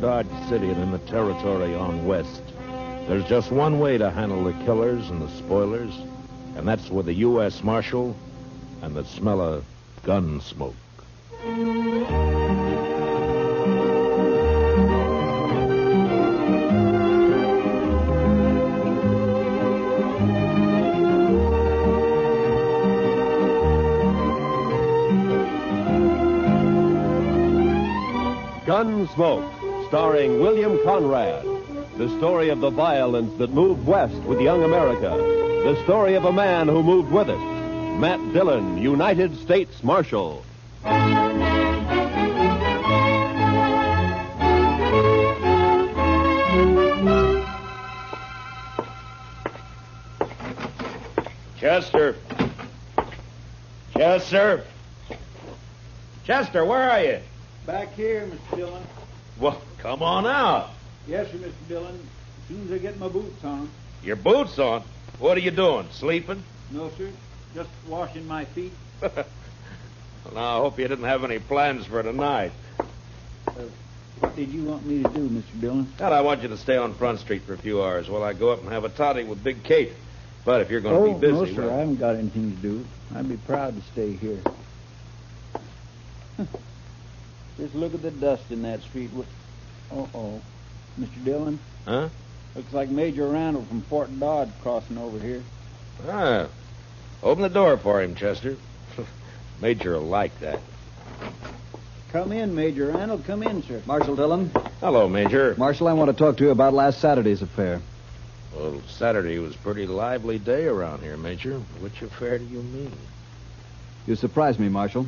around Dodge City and in the territory on west, there's just one way to handle the killers and the spoilers, and that's with a U.S. Marshal and the smell of gun smoke. Gunsmoke, starring William Conrad. The story of the violence that moved west with young America. The story of a man who moved with it. Matt Dillon, United States Marshal. Chester. Chester. Chester, where are you? Back here, Mr. Dillon. Well, come on out. Yes, sir, Mr. Dillon. As soon as I get my boots on. Your boots on? What are you doing, sleeping? No, sir. Just washing my feet. Well, now, I hope you didn't have any plans for tonight. What did you want me to do, Mr. Dillon? Well, I want you to stay on Front Street for a few hours while I go up and have a toddy with Big Kate. But if you're going to be busy... No, sir, I haven't got anything to do. I'd be proud to stay here. Just look at the dust in that street. Uh-oh. Mr. Dillon? Huh? Looks like Major Randall from Fort Dodge crossing over here. Ah. Open the door for him, Chester. Major will like that. Come in, Major Randall. Come in, sir. Marshal Dillon. Hello, Major. Marshal, I want to talk to you about last Saturday's affair. Well, Saturday was a pretty lively day around here, Major. Which affair do you mean? You surprised me, Marshal.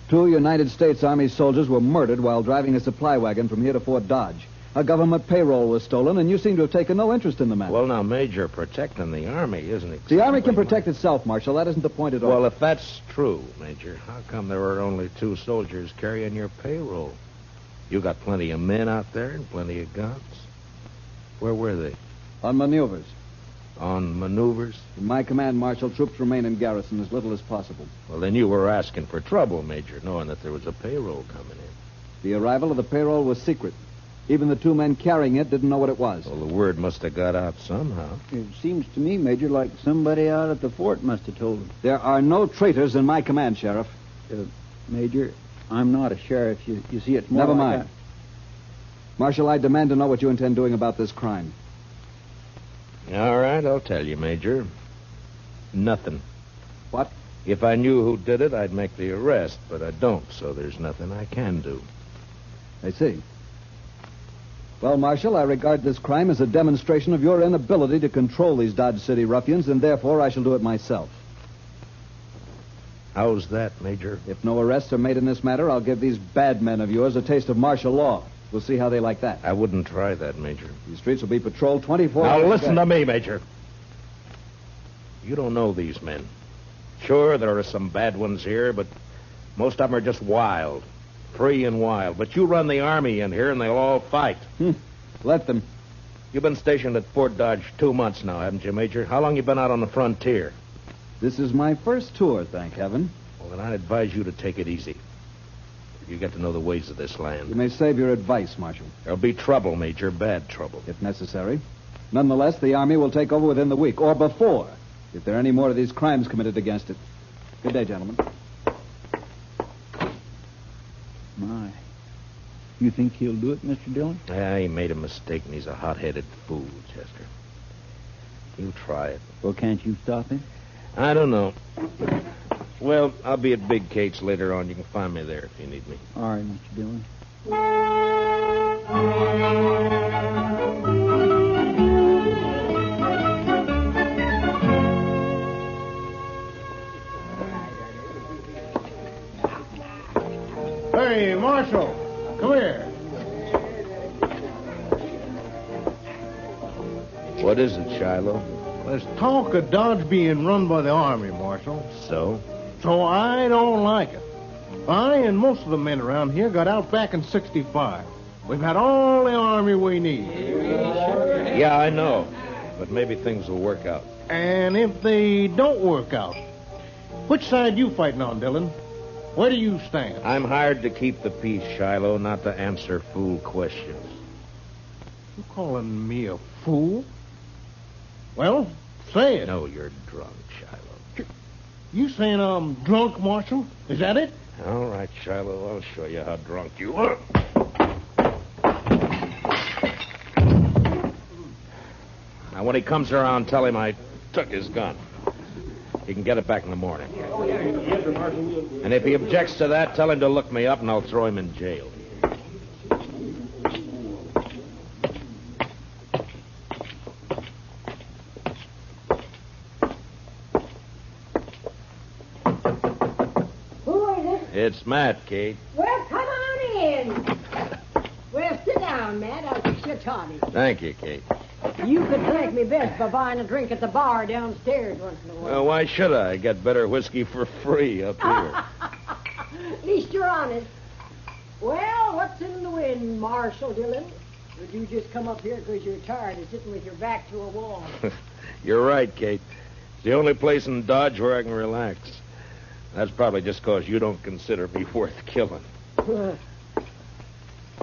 2 United States Army soldiers were murdered while driving a supply wagon from here to Fort Dodge. A government payroll was stolen, and you seem to have taken no interest in the matter. Well, now, Major, protecting the Army isn't exactly... The Army can protect itself, Marshal. That isn't the point at all. Well, if that's true, Major, how come there were only 2 soldiers carrying your payroll? You got plenty of men out there and plenty of guns. Where were they? On maneuvers. On maneuvers? In my command, Marshal, troops remain in garrison as little as possible. Well, then you were asking for trouble, Major, knowing that there was a payroll coming in. The arrival of the payroll was secret. Even the 2 men carrying it didn't know what it was. Well, the word must have got out somehow. It seems to me, Major, like somebody out at the fort must have told him. There are no traitors in my command, Sheriff. Major, I'm not a sheriff. You see, it's more Never like mind. Marshal, I demand to know what you intend doing about this crime. All right, I'll tell you, Major. Nothing. What? If I knew who did it, I'd make the arrest, but I don't, so there's nothing I can do. I see. Well, Marshal, I regard this crime as a demonstration of your inability to control these Dodge City ruffians, and therefore I shall do it myself. How's that, Major? If no arrests are made in this matter, I'll give these bad men of yours a taste of martial law. We'll see how they like that. I wouldn't try that, Major. These streets will be patrolled 24 hours. Now, listen to me, Major. You don't know these men. Sure, there are some bad ones here, but most of them are just wild. Free and wild. But you run the Army in here, and they'll all fight. Let them. You've been stationed at Fort Dodge 2 months now, haven't you, Major? How long you been out on the frontier? This is my first tour, thank heaven. Well, then I'd advise you to take it easy. You get to know the ways of this land. You may save your advice, Marshal. There'll be trouble, Major, bad trouble. If necessary. Nonetheless, the Army will take over within the week, or before, if there are any more of these crimes committed against it. Good day, gentlemen. My. You think he'll do it, Mr. Dillon? Yeah, he made a mistake, and he's a hot-headed fool, Chester. He'll try it. Well, can't you stop him? I don't know. Well, I'll be at Big Kate's later on. You can find me there if you need me. All right, Mr. Dillon. Hey, Marshal, come here. What is it, Shiloh? There's talk of Dodge being run by the Army, Marshal. So? So I don't like it. I and most of the men around here got out back in 65. We've had all the Army we need. Yeah, I know. But maybe things will work out. And if they don't work out, which side you fighting on, Dillon? Where do you stand? I'm hired to keep the peace, Shiloh, not to answer fool questions. You calling me a fool? Well, say it. No, you're drunk, Shiloh. You saying I'm drunk, Marshal? Is that it? All right, Shiloh, I'll show you how drunk you are. Now, when he comes around, tell him I took his gun. He can get it back in the morning. And if he objects to that, tell him to look me up and I'll throw him in jail. Who is it? It's Matt, Kate. Well, come on in. Well, sit down, Matt. I'll fix your toddy. Thank you, Kate. You could thank me best by buying a drink at the bar downstairs once in a while. Well, why should I? I get better whiskey for free up here. At least you're honest. Well, what's in the wind, Marshal Dillon? Would you just come up here because you're tired of sitting with your back to a wall? You're right, Kate. It's the only place in Dodge where I can relax. That's probably just because you don't consider me worth killing.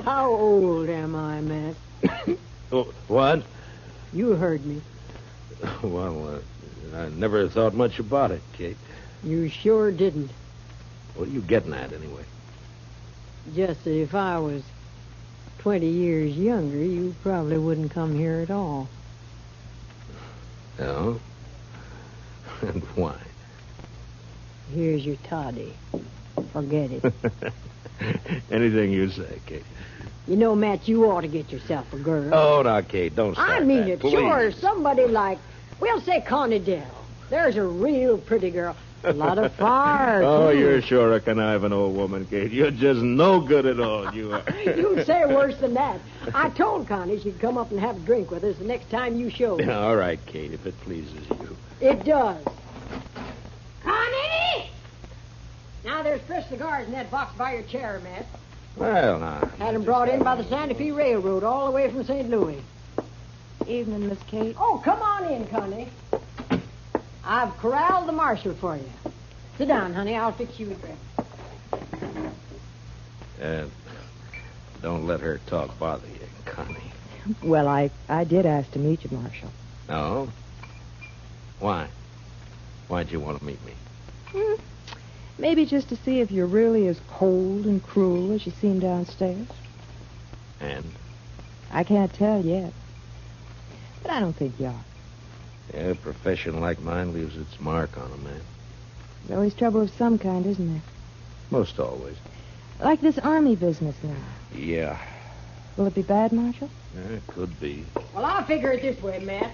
How old am I, Matt? Oh, what? You heard me. Well, I never thought much about it, Kate. You sure didn't. What are you getting at, anyway? Just that if I was 20 years younger, you probably wouldn't come here at all. No? And why? Here's your toddy. Forget it. Anything you say, Kate. You know, Matt, you ought to get yourself a girl. Oh, now, Kate, don't start I mean that, it. please. Sure, somebody like, we'll say Connie Dell. There's a real pretty girl. A lot of fire, Oh, too. you're sure a conniving old woman, Kate. You're just no good at all, you are. You say worse than that. I told Connie she'd come up and have a drink with us the next time you showed. All right, Kate, if it pleases you. It does. Connie! Now, there's fresh cigars in that box by your chair, Matt. Well, now. Had them brought in by the Santa Fe Railroad all the way from St. Louis. Evening, Miss Kate. Oh, come on in, Connie. I've corralled the marshal for you. Sit down, honey. I'll fix you a drink. Don't let her talk bother you, Connie. Well, I did ask to meet you, Marshal. No? Why? Why'd you want to meet me? Maybe just to see if you're really as cold and cruel as you seem downstairs. And? I can't tell yet. But I don't think you are. Yeah, a profession like mine leaves its mark on a man. There's always trouble of some kind, isn't there? Most always. Like this army business now. Yeah. Will it be bad, Marshal? It could be. Well, I'll figure it this way, Matt.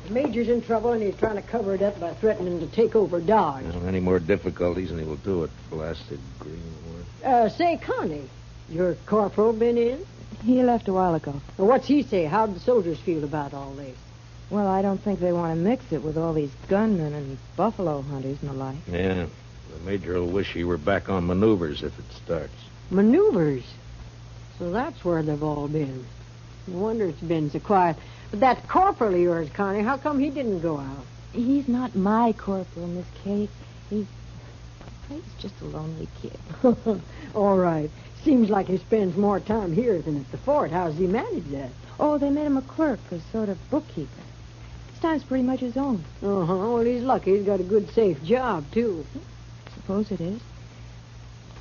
The Major's in trouble, and he's trying to cover it up by threatening to take over Dodge. Well, any more difficulties, and he will do it. Blasted greenwood. Say, Connie, your corporal been in? He left a while ago. Well, what's he say? How'd the soldiers feel about all this? Well, I don't think they want to mix it with all these gunmen and buffalo hunters and the like. Yeah. The Major will wish he were back on maneuvers if it starts. Maneuvers? So that's where they've all been. No wonder it's been so quiet. But that corporal of yours, Connie, how come he didn't go out? He's not my corporal, Miss Kate. He's just a lonely kid. All right. Seems like he spends more time here than at the fort. How's he manage that? Oh, they made him a clerk, a sort of bookkeeper. His time's pretty much his own. Uh-huh. Well, he's lucky. He's got a good, safe job, too. Suppose it is.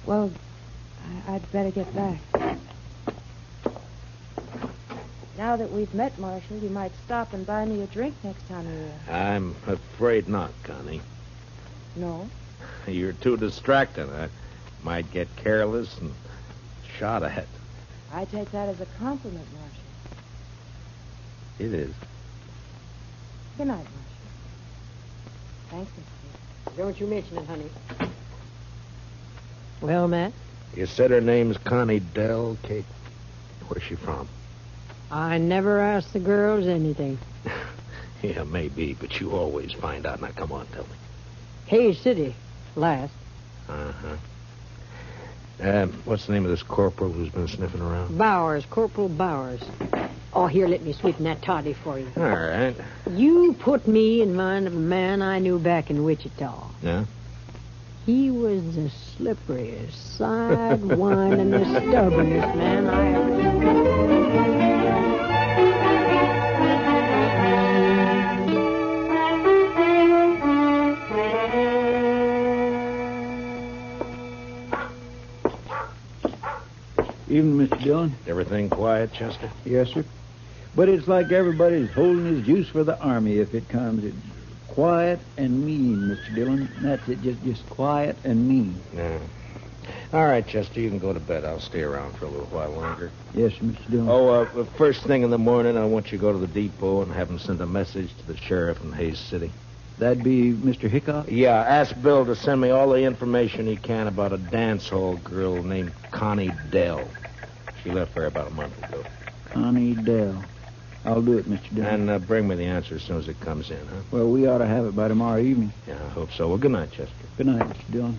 Well, I'd better get back. Now that we've met, Marshal, you might stop and buy me a drink next time you're here. I'm afraid not, Connie. No? You're too distracting. I might get careless and shot at. I take that as a compliment, Marshal. It is. Good night, Marshal. Thanks, Miss Kate. Don't you mention it, honey. Well, Matt? You said her name's Connie Dell, Kate. Where's she from? I never asked the girls anything. Yeah, maybe, but you always find out. Now, come on, tell me. Hayes City, last. Uh-huh. What's the name of this corporal who's been sniffing around? Bowers, Corporal Bowers. Oh, here, let me sweeten that toddy for you. All right. You put me in mind of a man I knew back in Wichita. Yeah? He was the slipperiest, sidewindingest, stubbornest man I ever Evening, Mr. Dillon. Everything quiet, Chester? Yes, sir. But it's like everybody's holding his juice for the Army if it comes. It's quiet and mean, Mr. Dillon. That's it, just quiet and mean. Yeah. All right, Chester, you can go to bed. I'll stay around for a little while longer. Yes, sir, Mr. Dillon. First thing in the morning, I want you to go to the depot and have him send a message to the sheriff in Hayes City. That'd be Mr. Hickok? Yeah, ask Bill to send me all the information he can about a dance hall girl named Connie Dell. She left there about a month ago. Connie Dell. I'll do it, Mr. Dillon. And bring me the answer as soon as it comes in, huh? Well, we ought to have it by tomorrow evening. Yeah, I hope so. Well, good night, Chester. Good night, Mr. Dillon.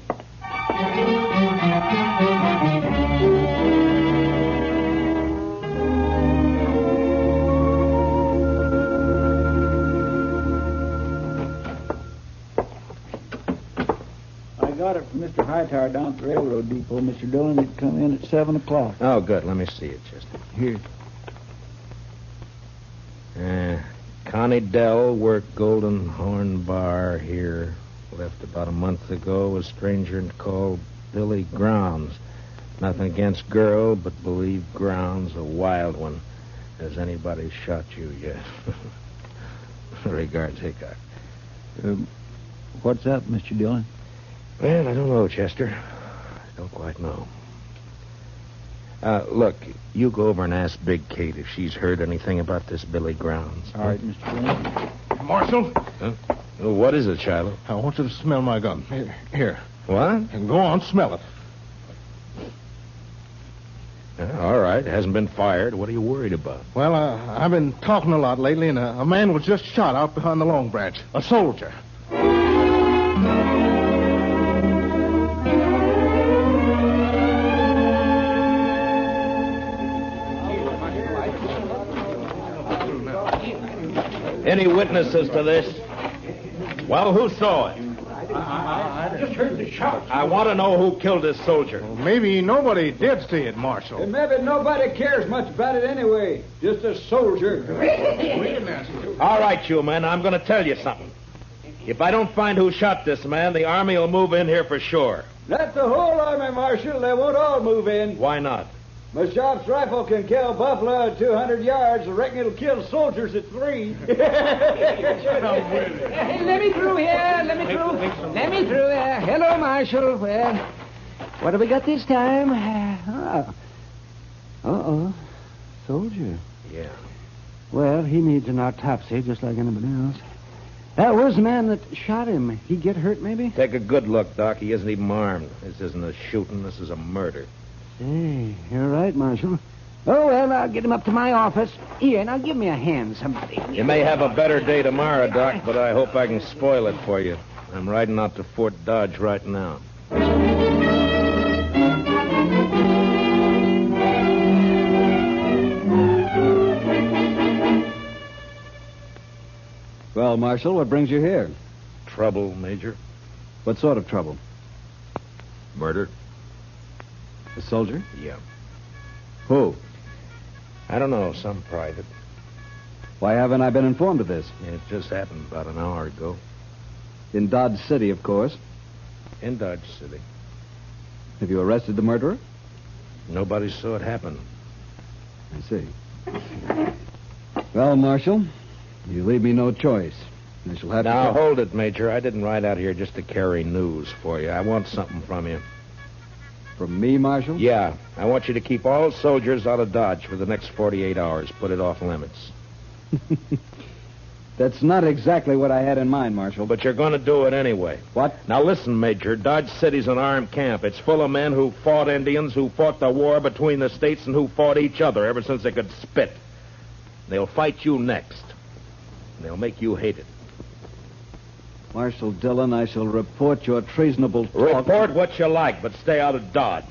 I got it from Mr. Hightower down at the railroad depot, Mr. Dillon. It'd come in at 7 o'clock. Oh, good. Let me see it, Chester. Here. Connie Dell worked Golden Horn Bar here. Left about a month ago. A stranger called Billy Grounds. Nothing against girl, but believe Grounds a wild one. Has anybody shot you yet? Regards, Hickok. What's up, Mr. Dillon? Well, I don't know, Chester. I don't quite know. Look, you go over and ask Big Kate if she's heard anything about this Billy Grounds. All right, Mr. Dillon. Marshal, Huh? Well, what is it, Shiloh? I want you to smell my gun. Here. What? And go on, smell it. All right. It hasn't been fired. What are you worried about? Well, I've been talking a lot lately, and a man was just shot out behind the Long Branch. A soldier. Any witnesses to this? Well, who saw it? I just heard the shot. I want to know who killed this soldier. Maybe nobody did see it, Marshal. And maybe nobody cares much about it anyway. Just a soldier. All right, you men, I'm going to tell you something. If I don't find who shot this man, the Army will move in here for sure. That's the whole army, Marshal. They won't all move in. Why not? My shot's rifle can kill buffalo at 200 yards. I reckon it'll kill soldiers at 3. Hey, let me through here. Let me through here. Hello, Marshal. Well, what have we got this time? Uh-oh. Soldier. Yeah. Well, he needs an autopsy just like anybody else. Where's the man that shot him? He get hurt, maybe? Take a good look, Doc. He isn't even armed. This isn't a shooting. This is a murder. Hey, you're right, Marshal. Oh, well, I'll get him up to my office. Here, now give me a hand, somebody. You may have a better day tomorrow, Doc, but I hope I can spoil it for you. I'm riding out to Fort Dodge right now. Well, Marshal, what brings you here? Trouble, Major? What sort of trouble? Murder? A soldier? Yeah. Who? I don't know, some private. Why haven't I been informed of this? It just happened about an hour ago. In Dodge City, of course. In Dodge City. Have you arrested the murderer? Nobody saw it happen. I see. Well, Marshal, you leave me no choice. I shall have Now, to... hold it, Major. I didn't ride out here just to carry news for you. I want something from you. From me, Marshal? Yeah. I want you to keep all soldiers out of Dodge for the next 48 hours. Put it off limits. That's not exactly what I had in mind, Marshal. But you're going to do it anyway. What? Now, listen, Major. Dodge City's an armed camp. It's full of men who fought Indians, who fought the war between the states, and who fought each other ever since they could spit. They'll fight you next. And they'll make you hate it. Marshal Dillon, I shall report your treasonable talk. Report what you like, but stay out of Dodge.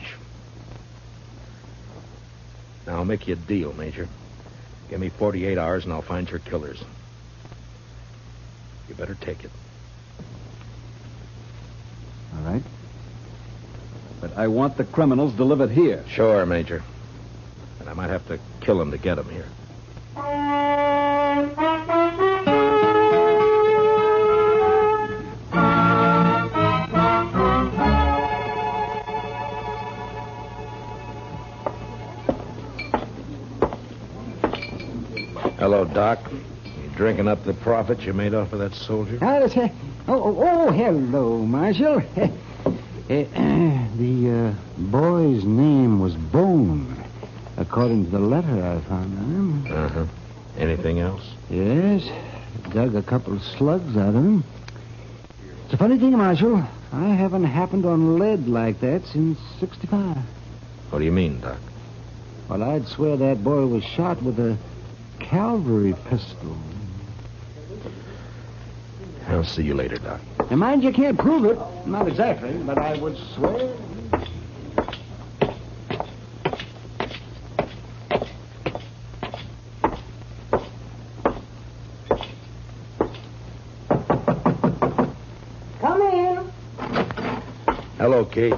Now, I'll make you a deal, Major. Give me 48 hours, and I'll find your killers. You better take it. All right. but I want the criminals delivered here. Sure, Major. And I might have to kill him to get him here. Hello, Doc. You drinking up the profit you made off of that soldier? Hello, Marshal. The boy's name was Bone, according to the letter I found on him. Uh-huh. Anything else? Yes, dug a couple of slugs out of him. It's a funny thing, Marshal. I haven't happened on lead like that since '65. What do you mean, Doc? Well, I'd swear that boy was shot with a cavalry pistol. I'll see you later, Doc. Now, mind you can't prove it. Not exactly, but I would swear. Come in. Hello, Kate.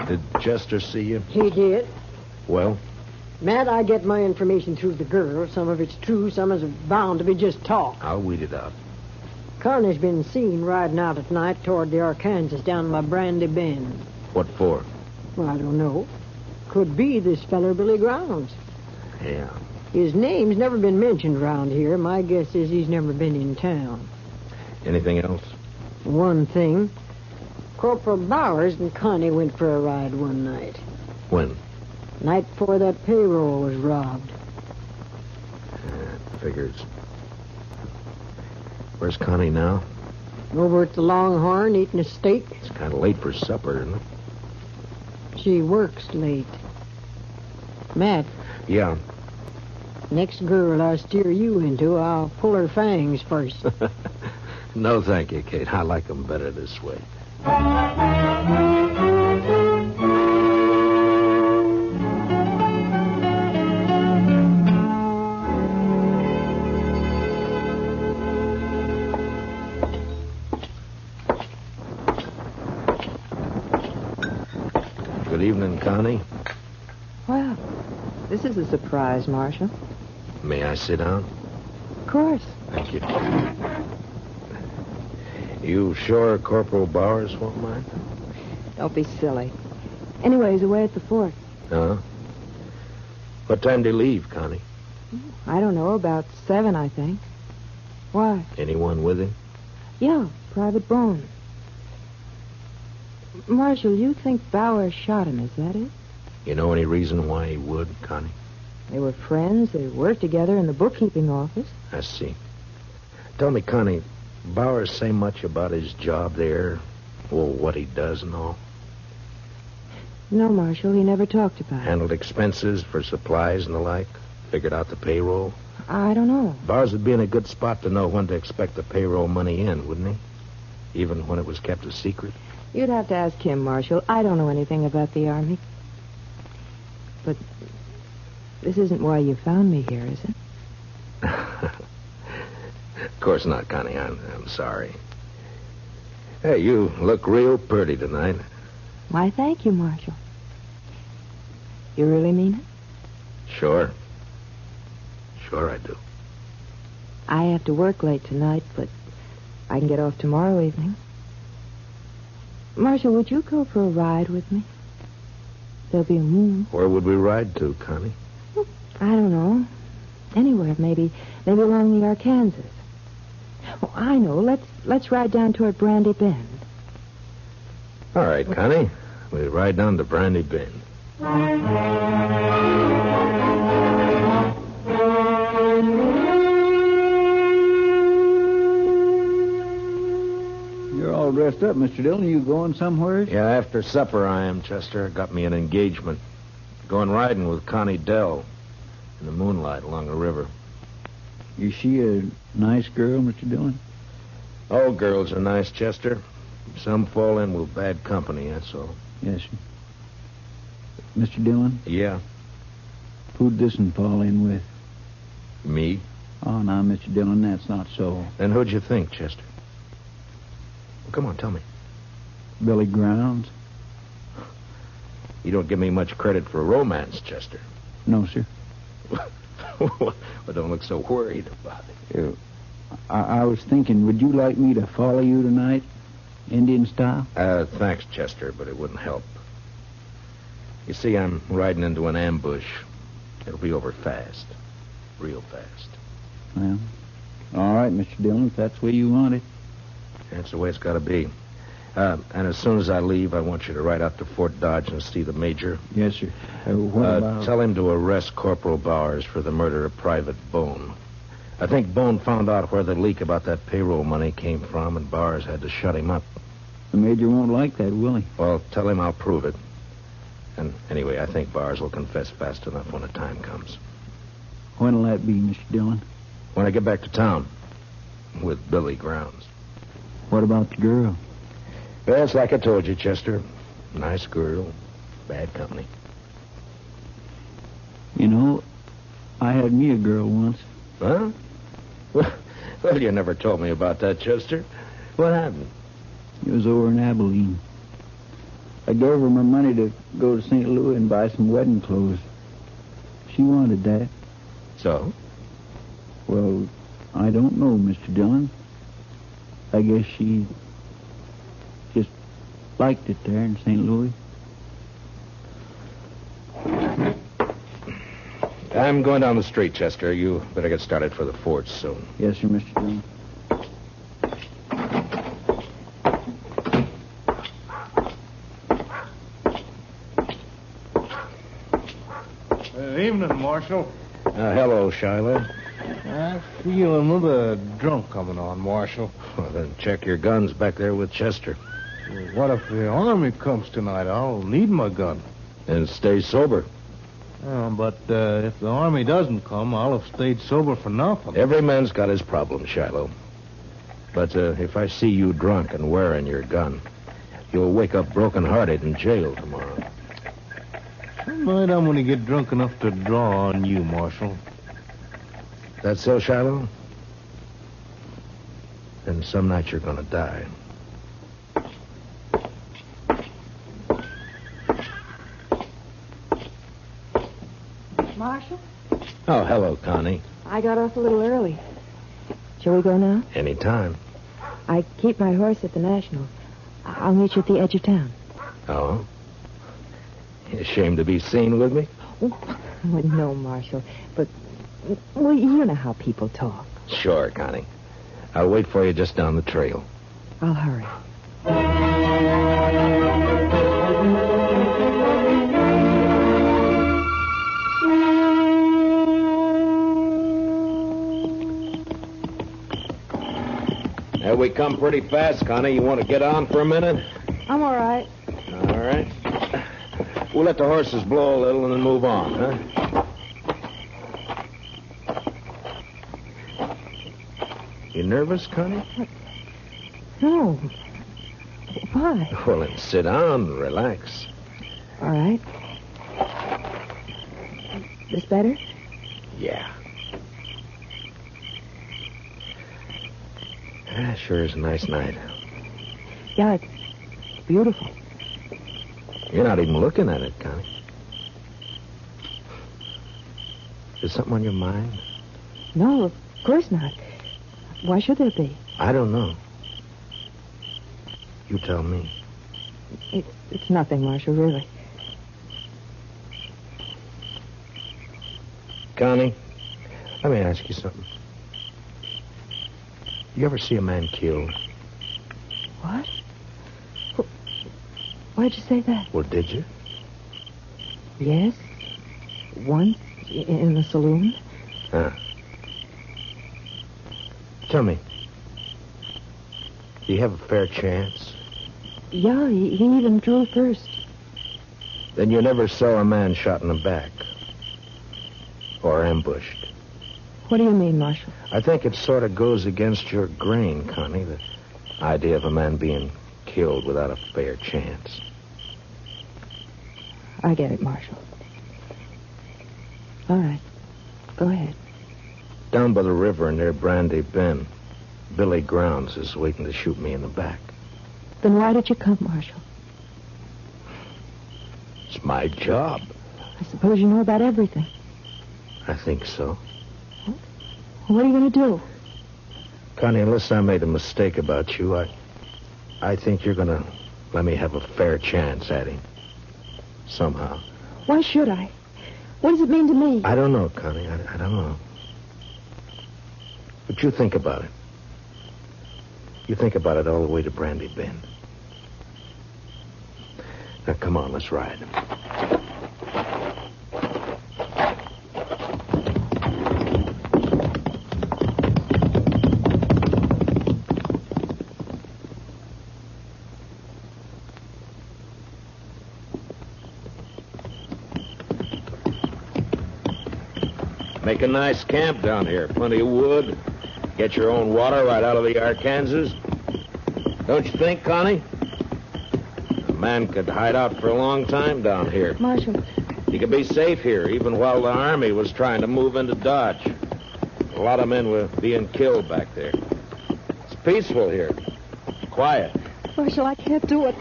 Did Chester see you? He did. Well? Matt, I get my information through the girl. Some of it's true, some is bound to be just talk. I'll weed it out. Carney's been seen riding out at night toward the Arkansas down by Brandy Bend. What for? Well, I don't know. Could be this feller Billy Grounds. Yeah. His name's never been mentioned around here. My guess is he's never been in town. Anything else? One thing. Corporal Bowers and Connie went for a ride one night. When? Night before that payroll was robbed. Figures. Where's Connie now? Over at the Longhorn eating a steak. It's kind of late for supper, isn't it? She works late. Matt, Yeah. next girl I steer you into, I'll pull her fangs first. No, thank you, Kate. I like them better this way. Good evening, Connie. Well, this is a surprise, Marshal. May I sit down? Of course. Thank you. You sure Corporal Bowers won't mind? Don't be silly. Anyway, he's away at the fort. Huh? What time do you leave, Connie? I don't know, about 7, I think. Why? Anyone with him? Yeah, Private Bone. Marshal, you think Bowers shot him, is that it? You know any reason why he would, Connie? They were friends. They worked together in the bookkeeping office. I see. Tell me, Connie, Bowers say much about his job there? Well, what he does and all? No, Marshal, he never talked about it. Handled expenses for supplies and the like? Figured out the payroll? I don't know. Bowers would be in a good spot to know when to expect the payroll money in, wouldn't he? Even when it was kept a secret? You'd have to ask him, Marshal. I don't know anything about the Army. But this isn't why you found me here, is it? Of course not, Connie. I'm sorry. Hey, you look real pretty tonight. Why, thank you, Marshal. You really mean it? Sure. Sure I do. I have to work late tonight, but I can get off tomorrow evening. Marshal, would you go for a ride with me? There'll be a moon. Where would we ride to, Connie? I don't know. Anywhere, maybe along the Arkansas. Oh, I know. Let's ride down toward Brandy Bend. All right, Connie. We ride down to Brandy Bend. You're all dressed up, Mr. Dillon. You going somewhere? Yeah, after supper I am, Chester. Got me an engagement. Going riding with Connie Dell in the moonlight along the river. Is she a nice girl, Mr. Dillon? All girls are nice, Chester. Some fall in with bad company, that's all. Yes, sir. Mr. Dillon, Yeah, who'd this one fall in with? me? Oh, now, Mr. Dillon, that's not so. Then who'd you think, Chester? Well, come on, tell me. Billy Grounds? You don't give me much credit for romance, Chester. No, sir. Well, don't look so worried about it. I was thinking, would you like me to follow you tonight, Indian style? Thanks, Chester, but it wouldn't help. You see, I'm riding into an ambush. It'll be over fast. Real fast. Well, all right, Mr. Dillon, if that's the way you want it. That's the way it's got to be. And as soon as I leave, I want you to ride out to Fort Dodge and see the major. Yes, sir. What about... Tell him to arrest Corporal Bowers for the murder of Private Bone. I think Bone found out where the leak about that payroll money came from, and Bowers had to shut him up. The major won't like that, will he? Well, tell him I'll prove it. And anyway, I think Bowers will confess fast enough when the time comes. When'll that be, Mr. Dillon? When I get back to town. With Billy Grounds. What about the girl? Well, it's like I told you, Chester. Nice girl. Bad company. You know, I had me a girl once. Huh? Well, you never told me about that, Chester. What happened? It was over in Abilene. I gave her my money to go to St. Louis and buy some wedding clothes. She wanted that. So? Well, I don't know, Mr. Dillon. I guess she just liked it there in St. Louis. I'm going down the street, Chester. You better get started for the fort soon. Yes, sir, Mr. Dillon. Evening, Marshal. Hello, Shiloh. I feel another drunk coming on, Marshal. Well, then check your guns back there with Chester. What if the army comes tonight? I'll need my gun. And stay sober. But if the army doesn't come, I'll have stayed sober for nothing. Every man's got his problem, Shiloh. But if I see you drunk and wearing your gun, you'll wake up broken-hearted in jail tomorrow. Tonight I'm going to get drunk enough to draw on you, Marshal. That so, Shiloh? Then some night you're going to die. Marshal? Oh, hello, Connie. I got off a little early. Shall we go now? Anytime. I keep my horse at the National. I'll meet you at the edge of town. Oh? You ashamed to be seen with me? Oh, no, Marshal. But, well, you know how people talk. Sure, Connie. I'll wait for you just down the trail. I'll hurry. There we come pretty fast, Connie. You want to get on for a minute? I'm all right. All right. We'll let the horses blow a little and then move on, huh? You nervous, Connie? No. Why? Well, then sit down and relax. All right. This better? Yeah. Sure is a nice night. Yeah, it's beautiful. You're not even looking at it, Connie. Is something on your mind? No, of course not. Why should there be? I don't know. You tell me. It's nothing, Marshal, really. Connie, let me ask you something. You ever see a man killed? What? Why'd you say that? Well, did you? Yes. Once in the saloon. Huh. Tell me, do you have a fair chance? Yeah, he even drew first. Then you never saw a man shot in the back. Or ambushed. What do you mean, Marshal? I think it sort of goes against your grain, Connie, the idea of a man being killed without a fair chance. I get it, Marshal. All right. Go ahead. Down by the river near Brandy Bend, Billy Grounds is waiting to shoot me in the back. Then why did you come, Marshal? It's my job. I suppose you know about everything. I think so. What are you going to do? Connie, unless I made a mistake about you, I think you're going to let me have a fair chance at him. Somehow. Why should I? What does it mean to me? I don't know, Connie. I don't know. But you think about it. You think about it all the way to Brandy Bend. Now, come on, let's ride. Make a nice camp down here. Plenty of wood. Get your own water right out of the Arkansas. Don't you think, Connie? A man could hide out for a long time down here. Marshal. He could be safe here, even while the Army was trying to move into Dodge. A lot of men were being killed back there. It's peaceful here. Quiet. Marshal, I can't do it.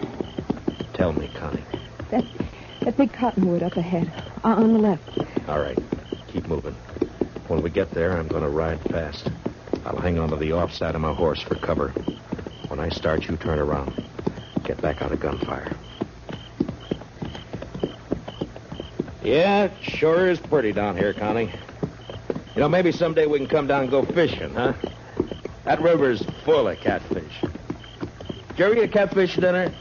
Tell me, Connie. That big cottonwood up ahead. On the left. All right. Keep moving. When we get there, I'm going to ride fast. I'll hang on to the offside of my horse for cover. When I start, you turn around. Get back out of gunfire. Yeah, it sure is pretty down here, Connie. You know, maybe someday we can come down and go fishing, huh? That river's full of catfish. Did you ever get catfish dinner?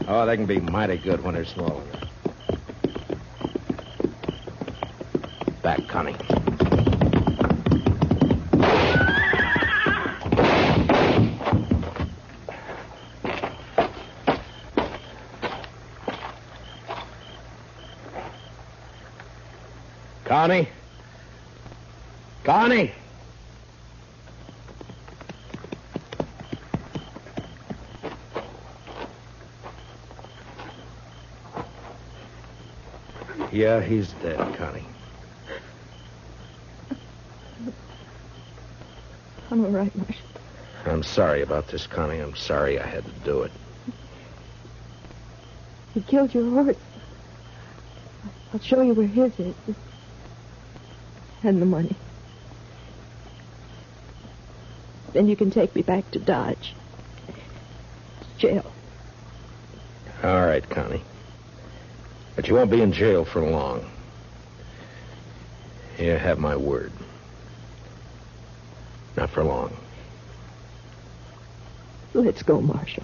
Oh, they can be mighty good when they're small enough. Back, Connie. Connie? Connie? Yeah, he's dead, Connie. I'm all right, Marshal. I'm sorry about this, Connie. I'm sorry I had to do it. He killed your horse. I'll show you where his is. And the money. Then you can take me back to Dodge. Jail. All right, Connie. But you won't be in jail for long. You have my word. Not for long. Let's go, Marshal.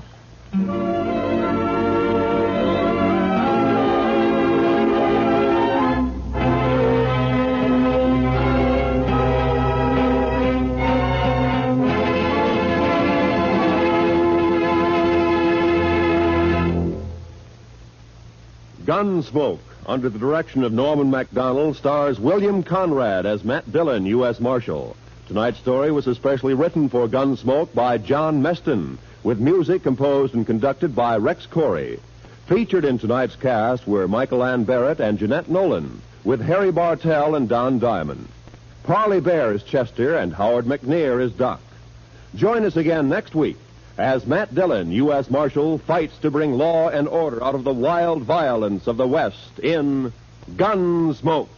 Gunsmoke, under the direction of Norman Macdonald, stars William Conrad as Matt Dillon, U.S. Marshal. Tonight's story was especially written for Gunsmoke by John Meston, with music composed and conducted by Rex Corey. Featured in tonight's cast were Michael Ann Barrett and Jeanette Nolan, with Harry Bartell and Don Diamond. Parley Bear is Chester, and Howard McNear is Doc. Join us again next week as Matt Dillon, U.S. Marshal, fights to bring law and order out of the wild violence of the West in Gunsmoke.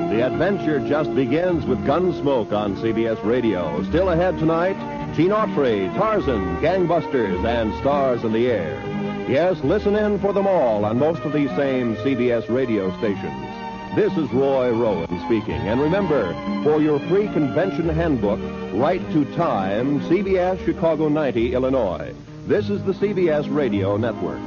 The adventure just begins with Gunsmoke on CBS Radio. Still ahead tonight, Gene Autry, Tarzan, Gangbusters, and Stars in the Air. Yes, listen in for them all on most of these same CBS radio stations. This is Roy Rowan speaking. And remember, for your free convention handbook, write to Time, CBS, Chicago 90, Illinois. This is the CBS Radio Network.